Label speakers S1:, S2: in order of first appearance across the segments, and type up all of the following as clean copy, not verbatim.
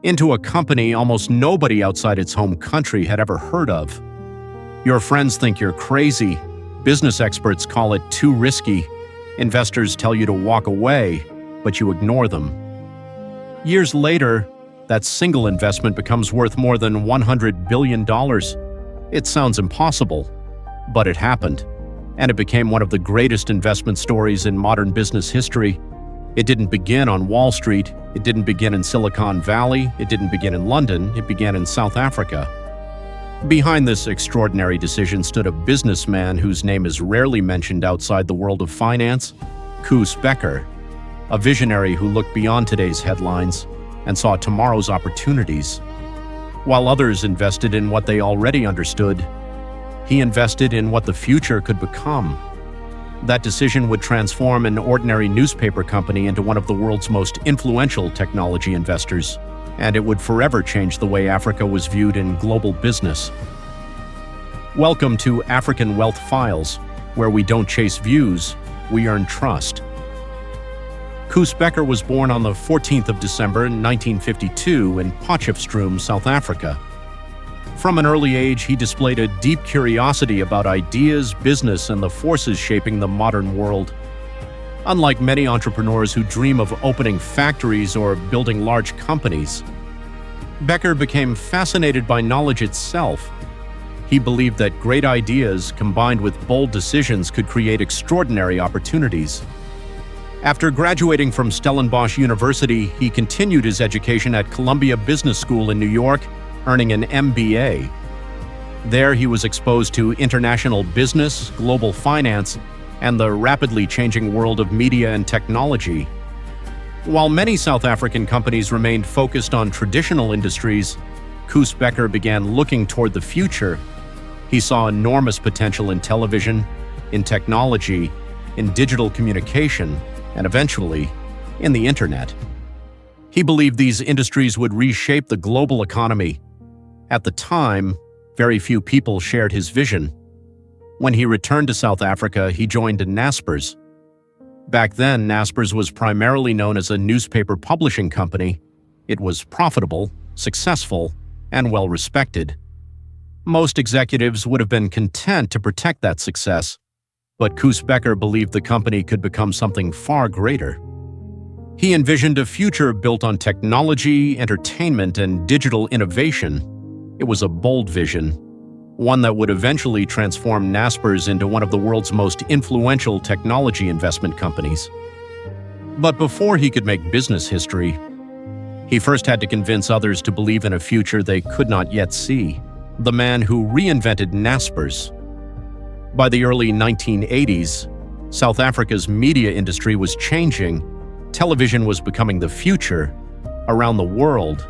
S1: into a company almost nobody outside its home country had ever heard of. Your friends think you're crazy, business experts call it too risky, investors tell you to walk away, but you ignore them. Years later, that single investment becomes worth more than $100 billion. It sounds impossible, but it happened, and it became one of the greatest investment stories in modern business history. It didn't begin on Wall Street, it didn't begin in Silicon Valley, it didn't begin in London, it began in South Africa. Behind this extraordinary decision stood a businessman whose name is rarely mentioned outside the world of finance, Koos Bekker, a visionary who looked beyond today's headlines and saw tomorrow's opportunities. While others invested in what they already understood, he invested in what the future could become. That decision would transform an ordinary newspaper company into one of the world's most influential technology investors, and it would forever change the way Africa was viewed in global business. Welcome to African Wealth Files, where we don't chase views, we earn trust. Koos Bekker was born on the 14th of December 1952 in Potchefstroom, South Africa. From an early age, he displayed a deep curiosity about ideas, business, and the forces shaping the modern world. Unlike many entrepreneurs who dream of opening factories or building large companies, Bekker became fascinated by knowledge itself. He believed that great ideas combined with bold decisions could create extraordinary opportunities. After graduating from Stellenbosch University, he continued his education at Columbia Business School in New York, earning an MBA. There he was exposed to international business, global finance, and the rapidly changing world of media and technology. While many South African companies remained focused on traditional industries, Koos Bekker began looking toward the future. He saw enormous potential in television, in technology, in digital communication, and eventually, in the internet. He believed these industries would reshape the global economy. At the time, very few people shared his vision. When he returned to South Africa, he joined Naspers. Back then, Naspers was primarily known as a newspaper publishing company. It was profitable, successful, and well-respected. Most executives would have been content to protect that success, but Koos Bekker believed the company could become something far greater. He envisioned a future built on technology, entertainment, and digital innovation. It was a bold vision, one that would eventually transform Naspers into one of the world's most influential technology investment companies. But before he could make business history, he first had to convince others to believe in a future they could not yet see. The man who reinvented Naspers. By the early 1980s, South Africa's media industry was changing. Television was becoming the future. Around the world,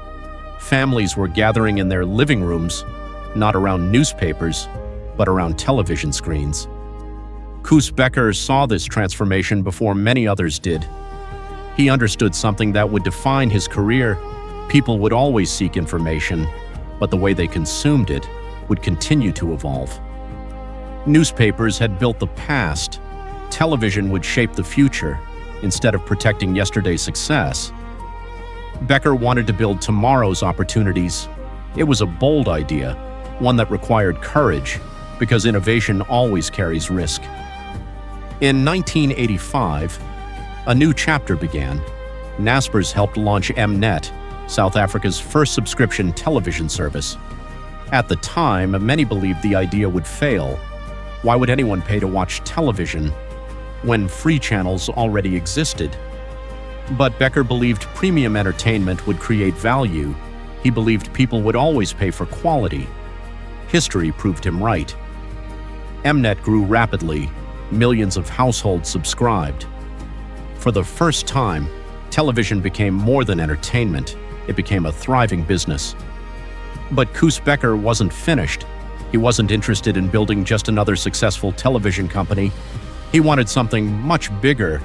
S1: families were gathering in their living rooms, not around newspapers, but around television screens. Koos Bekker saw this transformation before many others did. He understood something that would define his career. People would always seek information, but the way they consumed it would continue to evolve. Newspapers had built the past. Television would shape the future, instead of protecting yesterday's success. Bekker wanted to build tomorrow's opportunities. It was a bold idea, one that required courage, because innovation always carries risk. In 1985, a new chapter began. Naspers helped launch Mnet, South Africa's first subscription television service. At the time, many believed the idea would fail. Why would anyone pay to watch television when free channels already existed? But Bekker believed premium entertainment would create value. He believed people would always pay for quality. History proved him right. Mnet grew rapidly. Millions of households subscribed. For the first time, television became more than entertainment. It became a thriving business. But Koos Bekker wasn't finished. He wasn't interested in building just another successful television company. He wanted something much bigger.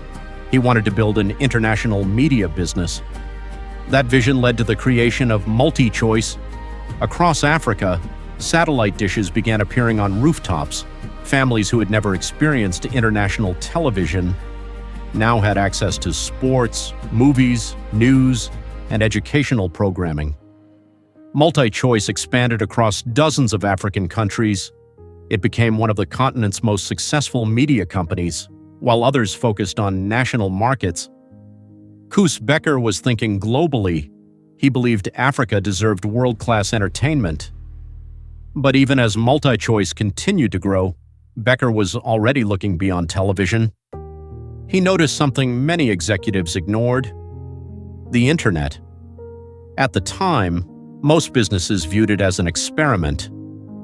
S1: He wanted to build an international media business. That vision led to the creation of MultiChoice. Across Africa, satellite dishes began appearing on rooftops. Families who had never experienced international television now had access to sports, movies, news, and educational programming. Multi-choice expanded across dozens of African countries. It became one of the continent's most successful media companies, while others focused on national markets. Koos Bekker was thinking globally. He believed Africa deserved world-class entertainment. But even as multi-choice continued to grow, Bekker was already looking beyond television. He noticed something many executives ignored: the internet. At the time, most businesses viewed it as an experiment,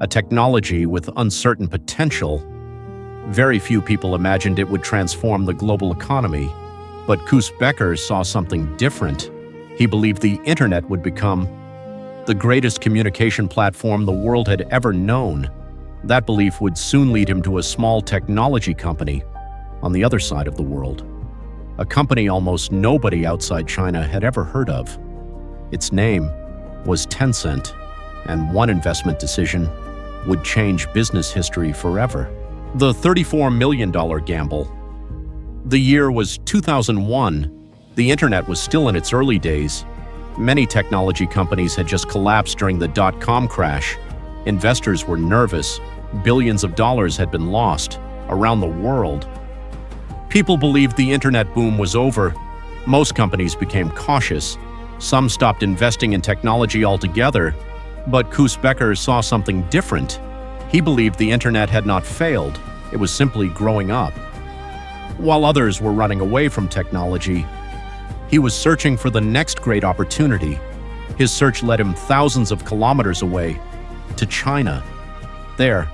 S1: a technology with uncertain potential. Very few people imagined it would transform the global economy. But Koos Bekker saw something different. He believed the internet would become the greatest communication platform the world had ever known. That belief would soon lead him to a small technology company on the other side of the world, a company almost nobody outside China had ever heard of. Its name was Tencent, and one investment decision would change business history forever. The $34 million gamble. The year was 2001. The internet was still in its early days. Many technology companies had just collapsed during the dot-com crash. Investors were nervous. Billions of dollars had been lost around the world. People believed the internet boom was over. Most companies became cautious. Some stopped investing in technology altogether. But Koos Bekker saw something different. He believed the internet had not failed. It was simply growing up. While others were running away from technology, he was searching for the next great opportunity. His search led him thousands of kilometers away, to China. There,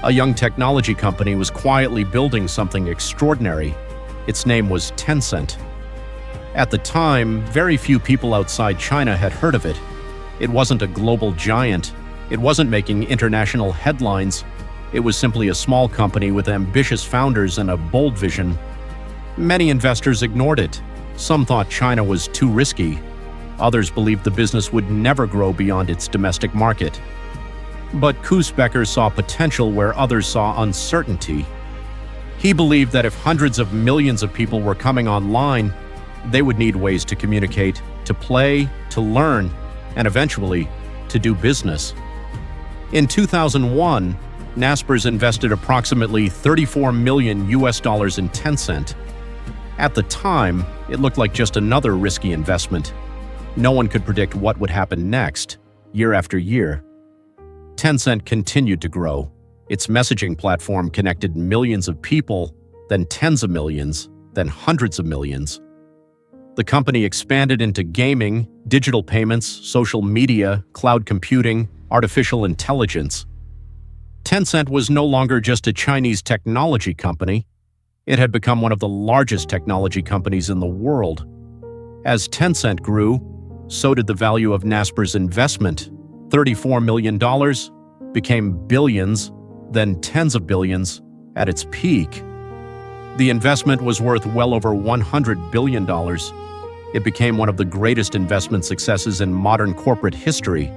S1: a young technology company was quietly building something extraordinary. Its name was Tencent. At the time, very few people outside China had heard of it. It wasn't a global giant. It wasn't making international headlines. It was simply a small company with ambitious founders and a bold vision. Many investors ignored it. Some thought China was too risky. Others believed the business would never grow beyond its domestic market. But Koos Bekker saw potential where others saw uncertainty. He believed that if hundreds of millions of people were coming online, they would need ways to communicate, to play, to learn, and eventually, to do business. In 2001, Naspers invested approximately $34 million in Tencent. At the time, it looked like just another risky investment. No one could predict what would happen next, year after year. Tencent continued to grow. Its messaging platform connected millions of people, then tens of millions, then hundreds of millions. The company expanded into gaming, digital payments, social media, cloud computing, artificial intelligence. Tencent was no longer just a Chinese technology company. It had become one of the largest technology companies in the world. As Tencent grew, so did the value of Naspers' investment. $34 million became billions, then tens of billions at its peak. The investment was worth well over $100 billion. It became one of the greatest investment successes in modern corporate history.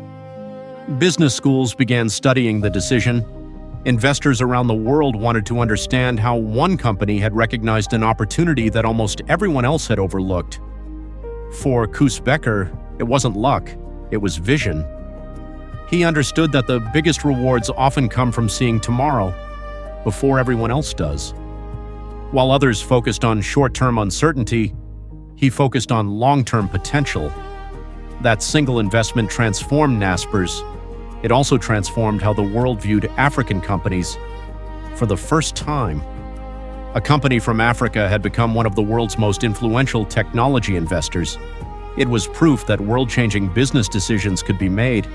S1: Business schools began studying the decision. Investors around the world wanted to understand how one company had recognized an opportunity that almost everyone else had overlooked. For Koos Bekker, it wasn't luck, it was vision. He understood that the biggest rewards often come from seeing tomorrow before everyone else does. While others focused on short-term uncertainty, he focused on long-term potential. That single investment transformed Naspers. It also transformed how the world viewed African companies. For the first time, a company from Africa had become one of the world's most influential technology investors. It was proof that world-changing business decisions could be made,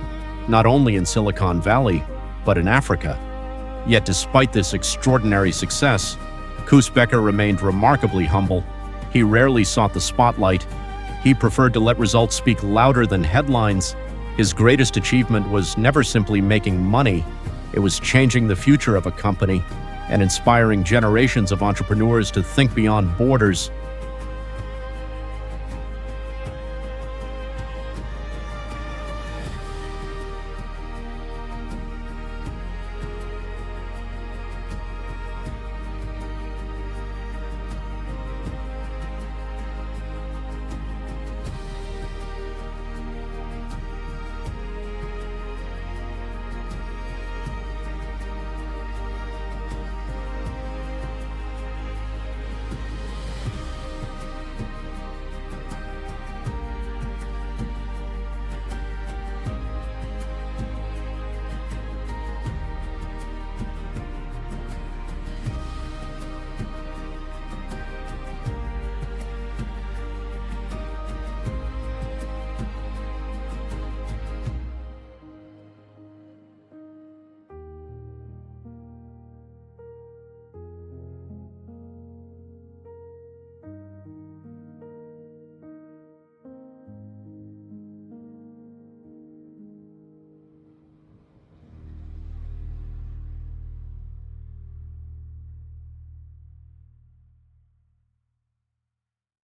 S1: not only in Silicon Valley, but in Africa. Yet despite this extraordinary success, Koos Bekker remained remarkably humble. He rarely sought the spotlight. He preferred to let results speak louder than headlines. His greatest achievement was never simply making money. It was changing the future of a company and inspiring generations of entrepreneurs to think beyond borders.